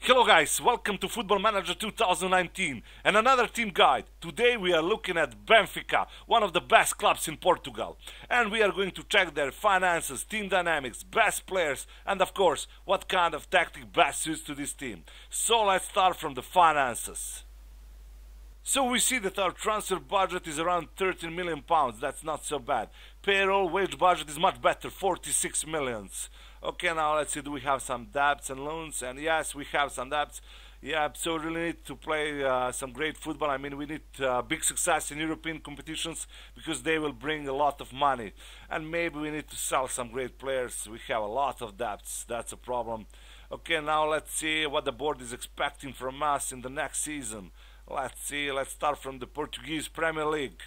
Hello guys, welcome to Football Manager 2019 and another team guide. Today we are looking at Benfica, one of the best clubs in Portugal. And we are going to check their finances, team dynamics, best players and of course what kind of tactic best suits to this team. So let's start from the finances. So we see that our transfer budget is around 13 million pounds, that's not so bad. Payroll wage budget is much better, 46 millions. Okay, now let's see, do we have some debts and loans? And yes, we have some debts. Yeah, so we really need to play some great football. I mean, we need big success in European competitions because they will bring a lot of money. And maybe we need to sell some great players. We have a lot of debts, that's a problem. Okay, now let's see what the board is expecting from us in the next season. Let's see, let's start from the Portuguese Premier League.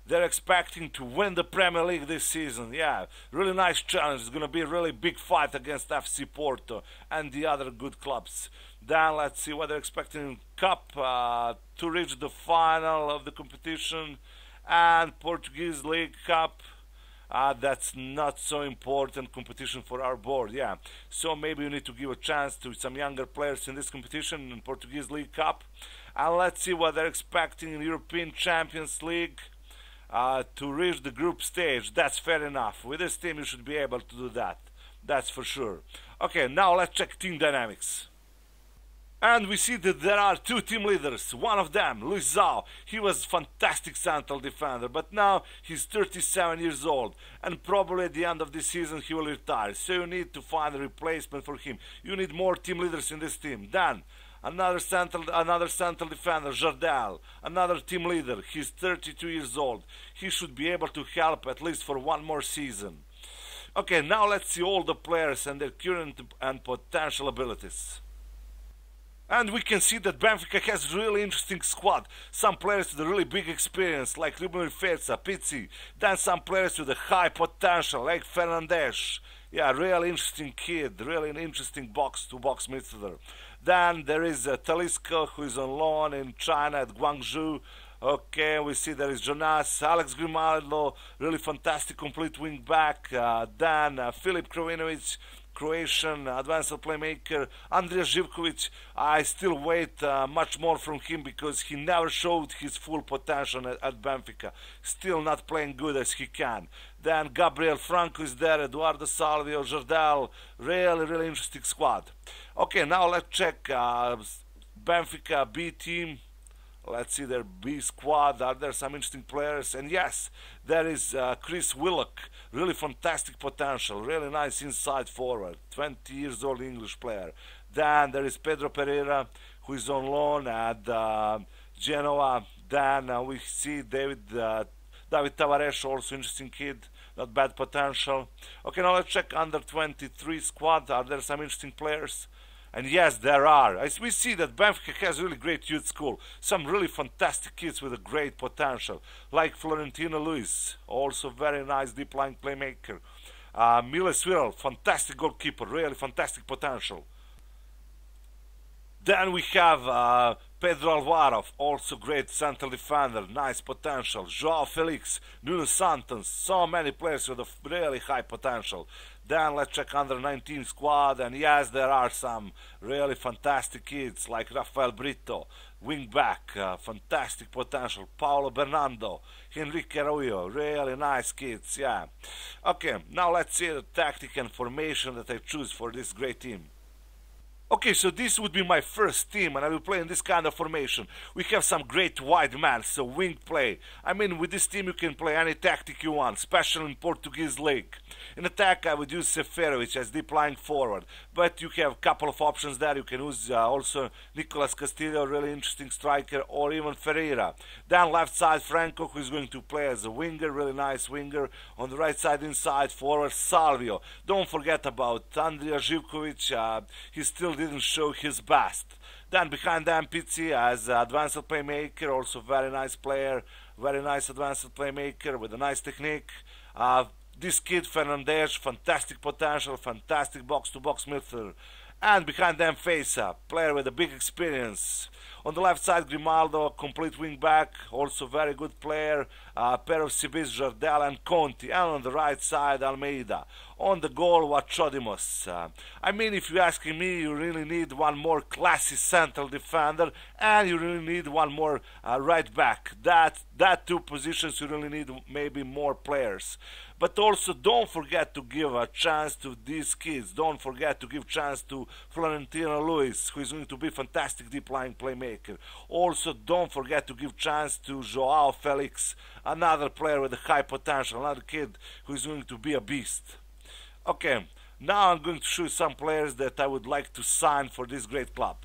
They're expecting to win the Premier League this season. Yeah, really nice challenge. It's going to be a really big fight against FC Porto and the other good clubs. Then let's see what they're expecting in Cup to reach the final of the competition. And Portuguese League Cup, that's not so important competition for our board. Yeah, so maybe we need to give a chance to some younger players in this competition in Portuguese League Cup. And let's see what they're expecting in European Champions League. To reach the group stage. That's fair enough. With this team you should be able to do that. That's for sure. Okay, now let's check team dynamics. And we see that there are two team leaders. One of them, Luis Zhao, he was a fantastic central defender, but now he's 37 years old and probably at the end of this season he will retire. So you need to find a replacement for him. You need more team leaders in this team. Then another central defender, Jardel, another team leader. He's 32 years old. He should be able to help at least for one more season. Okay, now let's see all the players and their current and potential abilities. And we can see that Benfica has really interesting squad. Some players with a really big experience, like Ruben Feza, Pizzi. Then some players with a high potential, like Fernandes. Yeah, really interesting kid, really an interesting box-to-box midfielder. Then there is Talisca, who is on loan in China at Guangzhou. Okay, we see there is Jonas, Alex Grimaldo, really fantastic complete wing back. Then Filip Krovinovic, Croatian advanced playmaker. Andrija Živković, I still wait much more from him because he never showed his full potential at Benfica. Still not playing good as he can. Then Gabriel Franco is there, Eduardo Salvio, Jardel. Really interesting squad. Okay, now let's check Benfica B team. Let's see their B squad. Are there some interesting players? And yes, there is Chris Willock. Really fantastic potential. Really nice inside forward. 20 years old English player. Then there is Pedro Pereira, who is on loan at Genoa. Then we see David Tavares, also interesting kid. Not bad potential. Okay, now let's check under 23 squad. Are there some interesting players? And yes, there are. As we see that Benfica has really great youth school. Some really fantastic kids with a great potential. Like Florentino Luis, also very nice deep line playmaker. Miles Wirel, fantastic goalkeeper, really fantastic potential. Then we have Pedro Alvaro, also great central defender, nice potential. Joao Felix, Nuno Santos, so many players with a really high potential. Then let's check under 19 squad, and yes, there are some really fantastic kids like Rafael Brito, wing back, fantastic potential. Paulo Bernardo, Henrique Arroyo, really nice kids, yeah. Okay, now let's see the tactic and formation that I choose for this great team. Okay, so this would be my first team and I will play in this kind of formation. We have some great wide men, so wing play. I mean, with this team you can play any tactic you want, especially in Portuguese League. In attack I would use Seferovic as deep lying forward, but you have a couple of options there. You can use also Nicolas Castillo, really interesting striker, or even Ferreira. Then left side Franco, who is going to play as a winger, really nice winger. On the right side inside forward Salvio. Don't forget about Andrija Živković, he still didn't show his best. Then behind them Pizzi as advanced playmaker, also very nice player, very nice advanced playmaker with a nice technique. This kid Fernandes, fantastic potential, fantastic box-to-box midfielder. And behind them Fesa, player with a big experience. On the left side, Grimaldo, complete wing back, also very good player. A pair of Sibis, Jardel and Conti. And on the right side, Almeida. On the goal, Watchodimos. I mean, if you're asking me, you really need one more classy central defender, and you really need one more right back. That two positions, you really need maybe more players. But also, don't forget to give a chance to these kids. Don't forget to give chance to Florentino Luis, who is going to be fantastic deep-lying playmaker. Also, don't forget to give chance to Joao Felix, another player with a high potential, another kid who is going to be a beast. Okay, now I'm going to show you some players that I would like to sign for this great club.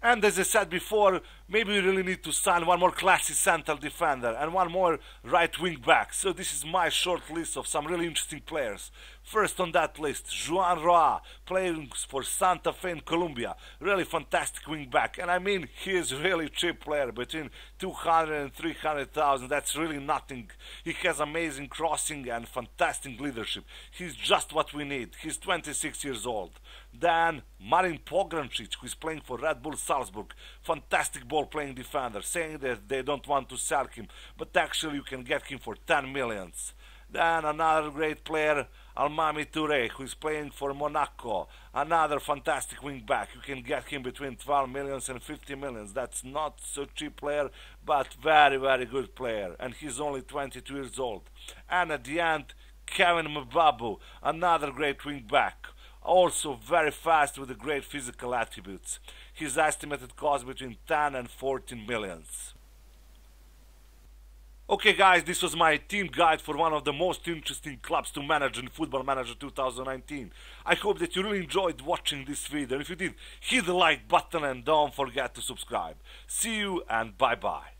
And as I said before, maybe we really need to sign one more classy central defender and one more right wing back. So this is my short list of some really interesting players. First on that list, Joan Roa, playing for Santa Fe in Colombia. Really fantastic wing back. And I mean, he is really cheap player, between 200 and 300,000. That's really nothing. He has amazing crossing and fantastic leadership. He's just what we need. He's 26 years old. Then Marin Pograncic, who is playing for Red Bull Salzburg. Fantastic ball-playing defender, saying that they don't want to sell him, but actually you can get him for 10 millions. Then another great player, Almami Touré, who is playing for Monaco. Another fantastic wing back. You can get him between 12 millions and 50 millions. That's not so cheap player, but very, very good player. And he's only 22 years old. And at the end, Kevin Mbabu, another great wing back. Also very fast with the great physical attributes. His estimated cost between 10 and 14 millions. Okay guys, this was my team guide for one of the most interesting clubs to manage in Football Manager 2019. I hope that you really enjoyed watching this video. If you did, hit the like button and don't forget to subscribe. See you and bye bye.